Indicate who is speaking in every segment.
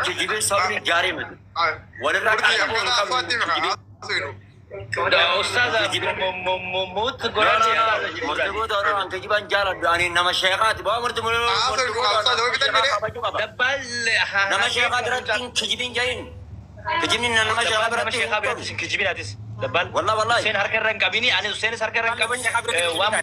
Speaker 1: تجيبين صبري جاري من ولا راك
Speaker 2: أستاذ موت قرآن
Speaker 1: مرتبط أنا أنت جيبان جارا يعني نما شيخات بقى مرتبط
Speaker 2: دبل
Speaker 1: نما شيخات راتين تجيبين جاين تجيبين نما شيخات راتين
Speaker 2: كجيبين هاتس دبل
Speaker 1: والله
Speaker 2: سين هركر رنقابيني أنا سين هركر رنقابيني وام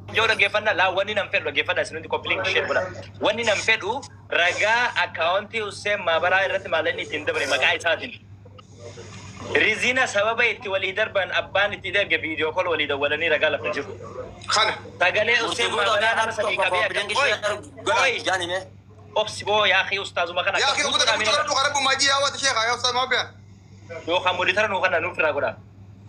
Speaker 2: جورا جيفنا لا وني نمفيد جيفنا سنودي كوبلينج شيء بنا وني نمفيدو رجع أكاونتي وسام ما برا يرت مالني تندبري مقاعد هاتين ريزينا سبب يتولي دربان أبان تدرج فيديو كل وليد ولني رجع لفجر
Speaker 3: خانة
Speaker 2: تقالي وسام ما برا أنا سبي كبير
Speaker 1: جاني مه
Speaker 2: أبسبو يا أخي أستاذ ما كان
Speaker 3: يا أخي كنت أقول ماجي يا واد شيخ يا أستاذ ما بيا
Speaker 2: لو خمودي ترى نو كنا نفرع كذا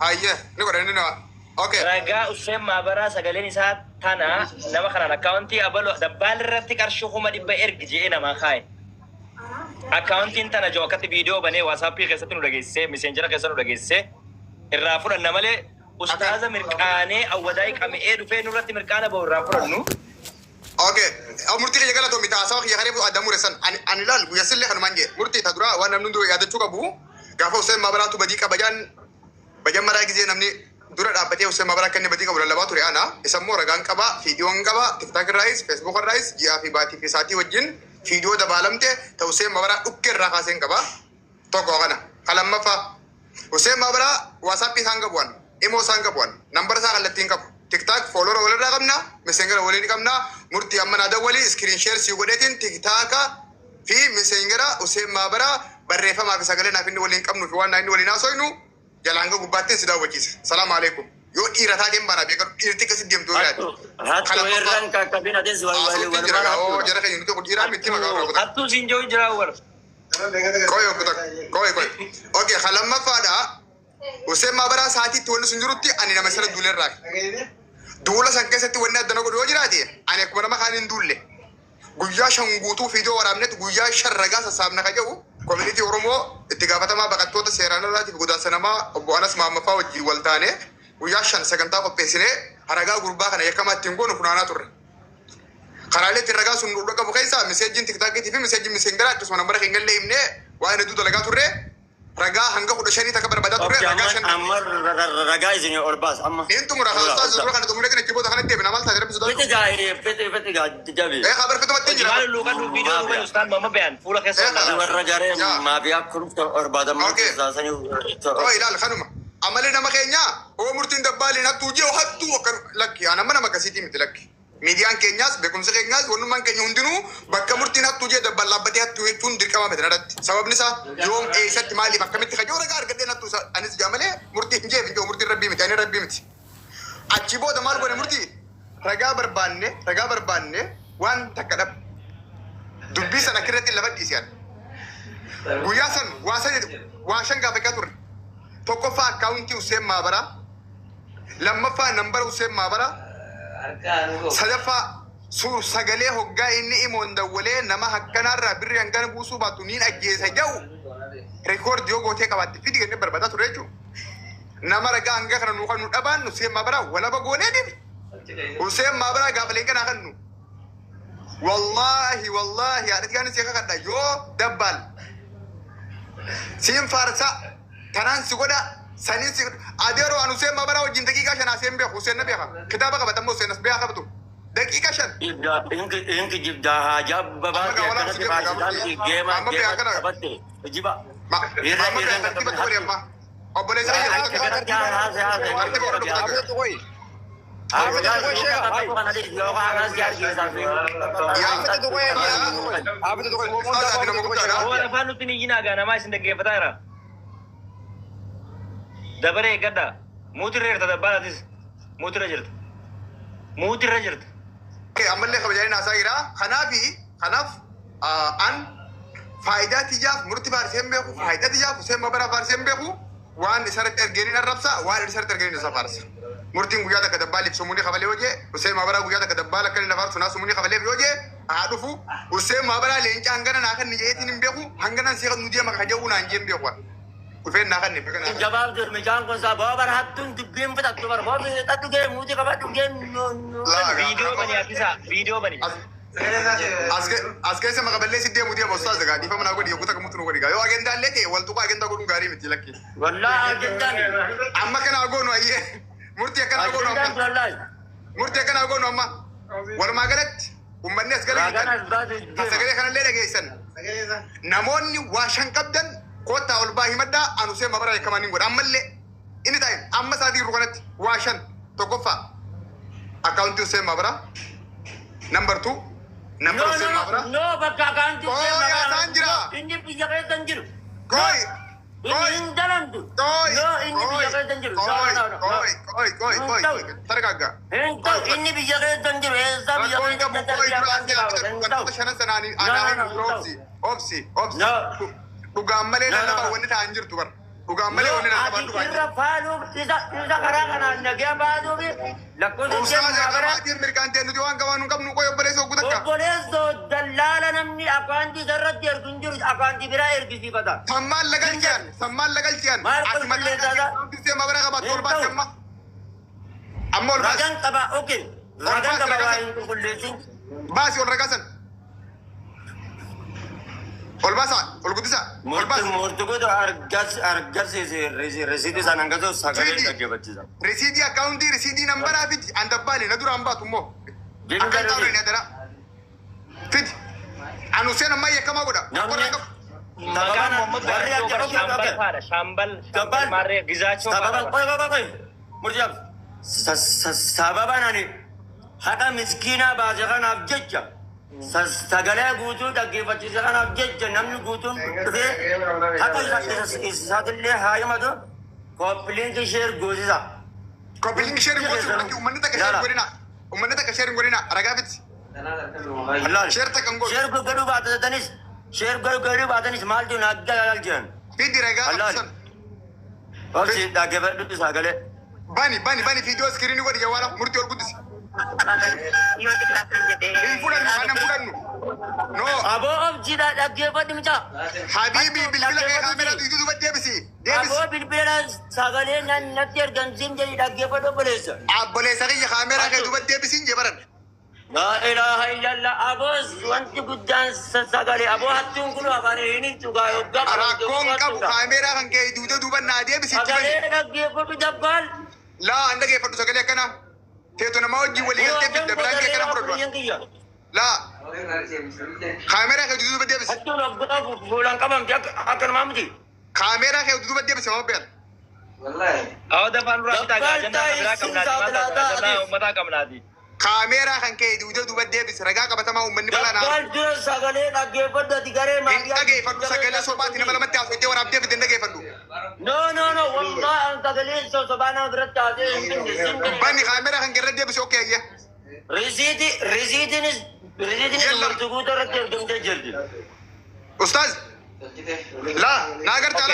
Speaker 3: أيه نقول إننا أوكي
Speaker 2: raga usem mabara sagaleen isaa tana nama kanaan akkaawuntii abaloo dabbal irratti qarshii kuma 100 je'ee nama kaaye akkaawuntiin tana joo akkatti viidiyoo banee waasappii keessatti nu dhageessee meseenjera keessa nu dhageessee irraa fudhanna malee ustaaza mirqaanee awwadaayii qami'ee dhufee nurratti mirqaana ba'u irraa fudhannu.
Speaker 3: Oke, murtii kaya galatoo miti haasawa kiyya karee adamuu reessan ani laal guyyaa sillee kanumaan jee murtii ta duraa waan namni hunduu yaadachuu qabu gaafa useen mabaraatu badii qaba bajan maraa gizee namni dura dhaabbatee useen mabaraa kenni badii qabu lallabaa ture ana isammoo ragaan qaba fiidiyoon qaba tiktaak irraayis feesbuuk irraayis ji'aa fi baatii fi saatii wajjin fiidiyoo dabaalamte ta useen mabaraa dhukkee irraa kaaseen qaba tokko kana kalammaffaa useen mabaraa waasappii isaan qabuwan imoo isaan qabuwan nambara isaa kallattiin qabu tiktaak foolora walirraa qabna mesengera waliin qabna murtii ammanaa dawwalii iskiriin sheer sii godheetiin tiktaaka fi mesengera useen mabaraa barreeffamaa fi sagalee naaf inni waliin qabnu fi waan inni waliin haasoynu jalaanga gubbaattiin si daawwachiisa. Salaamu alaikum. Yoo dhiirataa deemaa naa beekamu dhiirti akkasii deemtuu yaadu.
Speaker 1: hattu irraan kakkabin adeemsi
Speaker 3: oo jara keenya nuti dhiiraa miti maqaa qabu.
Speaker 2: Hattuu siin jiru jira wal.
Speaker 3: Koye. Okay, kalamaffaadha. Useen maabaraa saatiitti wanni sun jirutti ani nama sana duulerraa. Duula san keessatti wanni addana godhu yoo jiraate ani akkuma nama kaan hin duulle. Guyyaa shan guutuu fiidiyoo waraabnetti guyyaa shan ragaa sassaabna ka jedhu koominitii Oromoo itti gaafatamaa baqattoota seeraan irraatiif godaansa namaa obbo Anas Maammaffaa wajjin wal taane guyyaa shan sagantaa qopheessinee haragaa gurbaa kana yakkamaa ittiin goonu funaanaa turre. Karaalee itti ragaa sun dhudha qabu keessaa miseejjiin tiktaakiitii fi miseejjiin miseengaraa akkasuma nambara keenya illee himnee waan hedduu dalagaa turre ragaa hanga 15 takka barbaadaa turre ragaa shan.
Speaker 1: amma ragaa isin orbaas amma.
Speaker 3: Niin tumura kan ustaz dura kan tumura kan kiboota kan deebina maal taatee rabbi
Speaker 1: Fete gaa'ee fete jabe.
Speaker 3: Kabar fitumatti jira.
Speaker 2: Maal luukan viidiyoo dhufe ustaan mama beyan fuula keessa.
Speaker 1: Warra garee maafiyaa kun orbaadamaa taasisanii.
Speaker 3: Oh ilaal kanuma. Amalee nama keenya oo murtiin dabbaaliin hattuu jee hattuu akka lakki anama nama akkasiitii miti lakki. Miidiyaan keenyaas beekumsa keenyaas wannummaan keenya hundinuu bakka murtiin hattuu jee dabbal dhaabbatee hattuu jechuun dirqama miti nadhatti. Sababni isaa yoom eessatti maaliif akkamitti kajoo ragaa argadheen hattuu anis jaamalee murtiin jeef ijoo murtiin rabbii miti ani rabbii miti. Achi booda maal godhe murtii ragaa barbaanne waan takka dhab dubbii sana kirratti lafa dhiisiyan. Guyyaa san waa shan gaafachaa turre. Tokkoffaa akkaawuntii Useen Maabaraa, lammaffaa nambara Useen Maabaraa, sadaffaa sagalee hoggaa inni imoon dawwalee nama hakkanaarraa birri hangana buusuu baatu niin ajjeesa jau reekoordii yoo gootee qabaatte fidi gannee barbaadaa ture jechuudha. Nama ragaa hanga kana nu kan nu dhabaan Useen Maabaraa walaba goonee dibi. Useen Maabaraa gaafa leenqanaa kan nu. Wallaahi haadhati gaanis yakka kadha yoo dabbaal. Siin faarsaa tanaan si godha saniin si adeeroo an Useen Maabaraa wajjin daqiiqaa shan aseen beeku Useen na beeka kitaaba qabatammoo Useen as beekaa qabatu daqiiqaa shan.
Speaker 1: Inki jibdaa haajaa babaatee akkanatti baasiidhaan geemaa qabatte jiba.
Speaker 3: Obboleessa
Speaker 2: afaan nuti ni jinaagaa namaa isin dhaggeeffataa jira. Dabaree gadda muutirra jirta dabbaalatis muutirra jirta.
Speaker 3: ammallee kabajanii naasaa jira. Kanaaf an faayidaa tiyyaaf murtii faarseen beeku faayidaa tiyyaaf Useen Maabaraa faarseen beeku waan isarratti ergeeniin arrabsa waan isarratti ergeeniin isa faarsa. Murtiin guyyaa takka dabbaaliif sumuunii kafalee yoo jee Useen Maabaraa guyyaa takka dabbaala akka inni nafaarsu naa sumuunii kafaleef yoo jee haa dhufu Useen Maabaraa leenca hangana naa kan ni jeetiin hin beeku hanganaan seeqa nu deema ka jawuu naan jeen beeku. Dhufeen naa kan ni beekan.
Speaker 1: Jabaaf jirmi jaan kun saa boo bara hattuun dubbiin fixattu bara boo fixattu gee muutii qabadhu gee.
Speaker 2: Viidiyoo bani akkisa viidiyoo bani.
Speaker 3: As keessa maqaballee siddee mutii amma ustaas gaadhiifa manaa godhi yogguu takka mutu nu godhi yoo agendaa illee ta'e wal tuqaa agendaa godhuun gaarii miti lakki.
Speaker 2: Wallaahi agendaan.
Speaker 3: Amma kana goonu ayyee murtii akkana goonu amma murtii akkana goonu amma walumaa galatti ummanni as galee sagalee kanallee dhageessan namoonni waa shan qabdan koottaa ol baa himaddaa anusee mabara eekkamaniin godha ammallee inni ta'e amma isaatii jiru kanatti waa shan tokkoffaa akkaawuntii usee mabara number 2 number usee mabara
Speaker 2: No, bakka akkaawuntii usee mabara.
Speaker 3: Isaan jira.
Speaker 2: Inni biyya keessa hin jiru.
Speaker 3: Koi
Speaker 2: Inni hin dalamtu.
Speaker 3: koi
Speaker 2: No, inni biyya keessa hin jiru.
Speaker 3: koi targagga
Speaker 2: Hin ta'u, inni biyya keessa hin jiru. Eessa biyya keessa hin jiru.
Speaker 3: shanan sanaanii obsi dhugaan malee lallabaa wanni ta'an jirtu bar dhugaan malee wanni lallabaa dhugaan
Speaker 2: Irra faaluuf isa karaa kanaan nagee baasuuf lakkoofsa
Speaker 3: Ustaaza
Speaker 2: mabara.
Speaker 3: qabaatiin mirgaan ta'e nuti waan qabaa nu qabnu qoy obboleessa oguu takka
Speaker 2: Obboleessoo dallaala namni akkaawuntii isarratti ergu hin jiru akkaawuntii biraa ergisiifata.
Speaker 3: sammaan lagalchiyan
Speaker 2: Maal qulqulleessaadha?
Speaker 3: asii mabara qabaatu ol baasi amma ol baasi
Speaker 2: Ragaan qaba, okay. Ragaan qaba waa hin qulqulleessin.
Speaker 3: baasi ol ragasan ol baasa ol guddisa ol baasi
Speaker 2: Murtukutu argasiise resiitii sana hangatu sagalee dhaggeeffachiisa.
Speaker 3: risiidii akkaawuntii risiidii nambaraa fiti an dabbaale na dura hambatu immoo
Speaker 2: Jimmi
Speaker 3: akka hin
Speaker 2: garuu
Speaker 3: taa'u ni adara fiti an useen ammaa yakkamaa godha
Speaker 2: Maqaan warri akka
Speaker 4: Shambal faadha. Shambal maarree gizaachoo faadha.
Speaker 2: Murtiyaaf sababaan ani haqa miskiinaa baase kanaaf jecha sagalee guutuu dhaggeeffachiise kanaaf jecha namni guutuun dhufee haqa isaatillee haa himatu koppiliinki sheer goosisa.
Speaker 3: Koppiliinki sheerin goosisa ummanni takka sheerin godhina ummanni takka sheerin godhina ragaa fiti sheer takka hin godhu
Speaker 2: Sheer godhuu baatanis sheer godhuu baatanis maaltu naggaa jiran.
Speaker 3: fidi ragaa qabsan
Speaker 2: Obsi dhaggeeffadhu sagalee.
Speaker 3: bani fiidiyoo iskiriinii godhi jawaala murtii ol guddisi hin fudhannu waan hin fudhannu no
Speaker 2: Aboo obsiidha dhaggeeffadhu micaa.
Speaker 3: habiibii bilbila kee kaamera duuba deebisi
Speaker 2: Aboo bilbila sagalee natti argamsiin jedhi dhaggeeffadhu obboleessa.
Speaker 3: abboleessa kiyya kaamera kee duuba deebisiin jee baran
Speaker 2: Laa ilaaha illallah aboos wanti guddaan sagalee aboo hattuun kun afaan hin tugaa yoggaa
Speaker 3: rakkoon qabu kaamera kan kee duuba naa deebisitti bani
Speaker 2: sagalee dhaggeeffadhu jabbaal.
Speaker 3: laa an dhageeffadhu sagalee akkana teetu namaa wajjin walii galtee fidda bilaan kee kana fudhadhu laa kaamera kee duuba deebisi
Speaker 2: Hattuun hoggaa fuulaan qabamti akka namaa miti.
Speaker 3: kaamera kee duuba deebisi mama beela
Speaker 4: Awwaada afaan duraa bitaa gaajannaa biraa qabnaati. Gaajannaa uummataa qabnaati.
Speaker 3: kaamera kan kee duuba deebisi ragaa qabatamaa uummanni balaa naa
Speaker 2: Jabbaal dura sagalee dhaggeeffadhu ati garee
Speaker 3: hin dhageeffadhu sagalee sobaatti nama lamatti haasofitee waraabdee fidde hin dhageeffadhu
Speaker 2: No, wallahi sagalee sobaa nama biratti haasee hin binne.
Speaker 3: bani kaamera kan kee irra deebisi okkee ayya
Speaker 2: Risiitiinis murtukuuta irratti argamtee jirti.
Speaker 3: ustaaz laa naa gartaa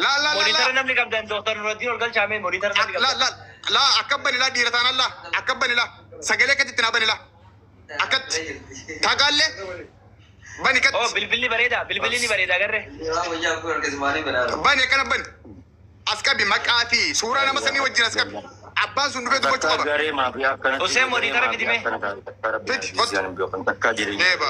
Speaker 3: laa
Speaker 4: Moonitara namni qabdan Dooktar Nuraddiin ol galchaame moonitara namni qabdan.
Speaker 3: laa akka bani laa dhiira taanaan laa akka bani laa sagalee akkatti naa bani laa akkatti taagaallee bani
Speaker 4: Oh
Speaker 3: katti
Speaker 4: bilbilli bareeda. Bilbilli ni bareeda agarre.
Speaker 3: bani akkana bani as qabi maqaa fi suuraa nama sanii wajjin as qabi abbaan sun dhufee dubbachuu qaba
Speaker 2: garee maafi akkana.
Speaker 4: Osee moonitara miti mee?
Speaker 3: deeba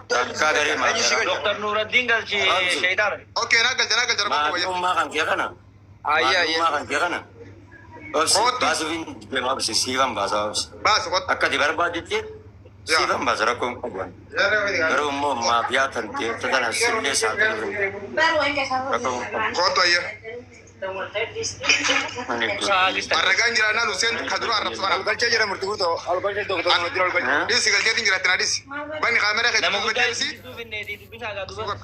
Speaker 2: Takka garee maafi.
Speaker 4: Dooktar Nuraddiin galchi sheeyitaana.
Speaker 3: okkee naa galcha rakkoo wayya
Speaker 2: Maatummaa kan kee kana. Maatummaa kan kee kana. Obsi baasuufin deemaa obsi siifan baasaa obsi.
Speaker 3: baas qot
Speaker 2: Akka ati barbaadetti siifan baasa rakkoo hin qabu. Garuu immoo maafiyaa kan ta'e tana sillee saaxilu. Rakkoo hin qabu.
Speaker 3: qottu ayya
Speaker 2: Ani
Speaker 3: arragaan jiraannaan useen kadura arrabsu kana
Speaker 5: Galcha jira murtukuto algalcha doktor Nuraddiin algalcha.
Speaker 3: dhisi galcheetiin jiraatti naa dhisi bani kaamera kee
Speaker 4: Nama
Speaker 3: duuba
Speaker 4: guddaa
Speaker 3: deebisi
Speaker 4: dubbisaa dubbisaa gaa duuba.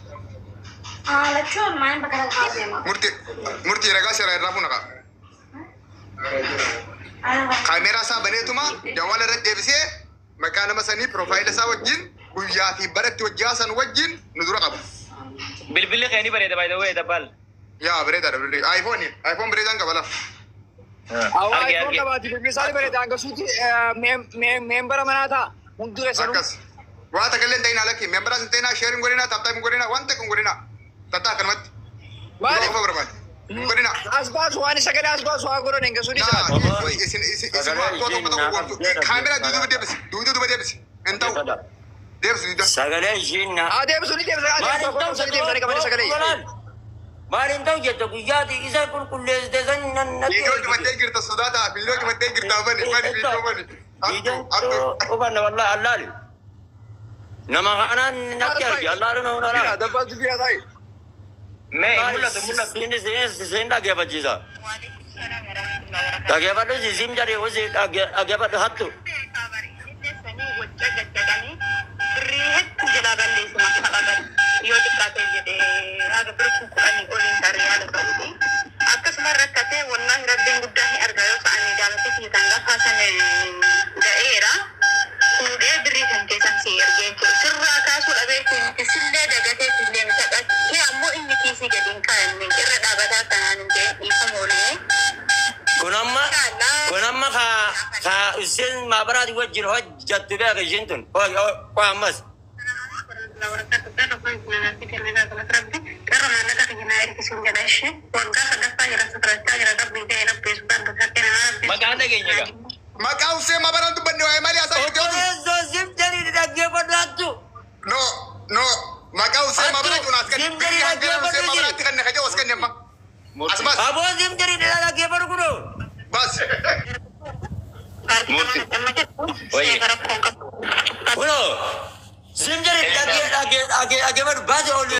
Speaker 6: Lachuun maal bakka qabeema.
Speaker 3: murtii ragaa seeraa irraa funaqa kaameraa isaa baneetuma jawaala irra deebisee maqaa nama sanii piroofaayila isaa wajjin guyyaa fi baratti wajjaa san wajjin nu dura qaba
Speaker 4: Bilbilli kee ni bareeda by the way dabbal.
Speaker 3: yaa bareedaadha bilbilli iPhone bareedaan qaba laa
Speaker 5: Awwaa
Speaker 4: Arge,
Speaker 5: iPhone
Speaker 4: arge.
Speaker 5: qabaati bilbilisaan bareeda angasuuti meembara manaa ta'a hundure sanuu.
Speaker 3: akkas waa takallee hin ta'inaa lakki membaraas hin ta'inaa sheerin godhinaa taaptaap hin godhinaa waan takka hin godhinaa tattaa akkanumatti
Speaker 5: Maali?
Speaker 3: qofa barbaade Godina.
Speaker 5: Asbaas waan isa gadi asbaas waa godhan hin gasuu ni
Speaker 3: Nah,
Speaker 5: jiraatu.
Speaker 3: isin waktu apa tahu waktu. Kamera duduk debis. Entau. Debis duduk.
Speaker 1: Sagalee ishiin na.
Speaker 5: Adeemsu ni deemsa adeemsa ni deemsa ni qabani sagalee.
Speaker 1: Maaliin ta'u jetta guyyaati isa qulqulleessite san natti.
Speaker 3: Video cuma girta sodata, video cuma girta bani video bani.
Speaker 1: Ubanna wallahi allaali. Nama kanaan natti argi allaalu na hunara.
Speaker 5: Dabbaa dubbiyaa ta'i.
Speaker 2: Mee mul'atu mul'atu.
Speaker 1: Inni seen dhageeffachiisa. Dhageeffadhu sisim jedhee hosi dhageeffadhu hattu. Kun amma ka isin maabaraati wajjin hojjattu beeka ishiin tun. Koo ammas.
Speaker 2: Maqaan dhageenya egaa.
Speaker 3: Maqaa usee mabaraan dubbanne waa'ee malee asaa gidduu.
Speaker 1: Obboleessoo sim jedhii dhaggeeffadhu hattu.
Speaker 3: No. Maqaa usee mabaraan kun askan. Biyyi hangana usee mabaraatti kan naqajee waskan nemma. Asbas.
Speaker 1: Aboo sim jedhii dhaggeeffadhu kunoo.
Speaker 3: Bas.
Speaker 1: Kunoo sim jedhii dhaggeeffadhu baase oolu.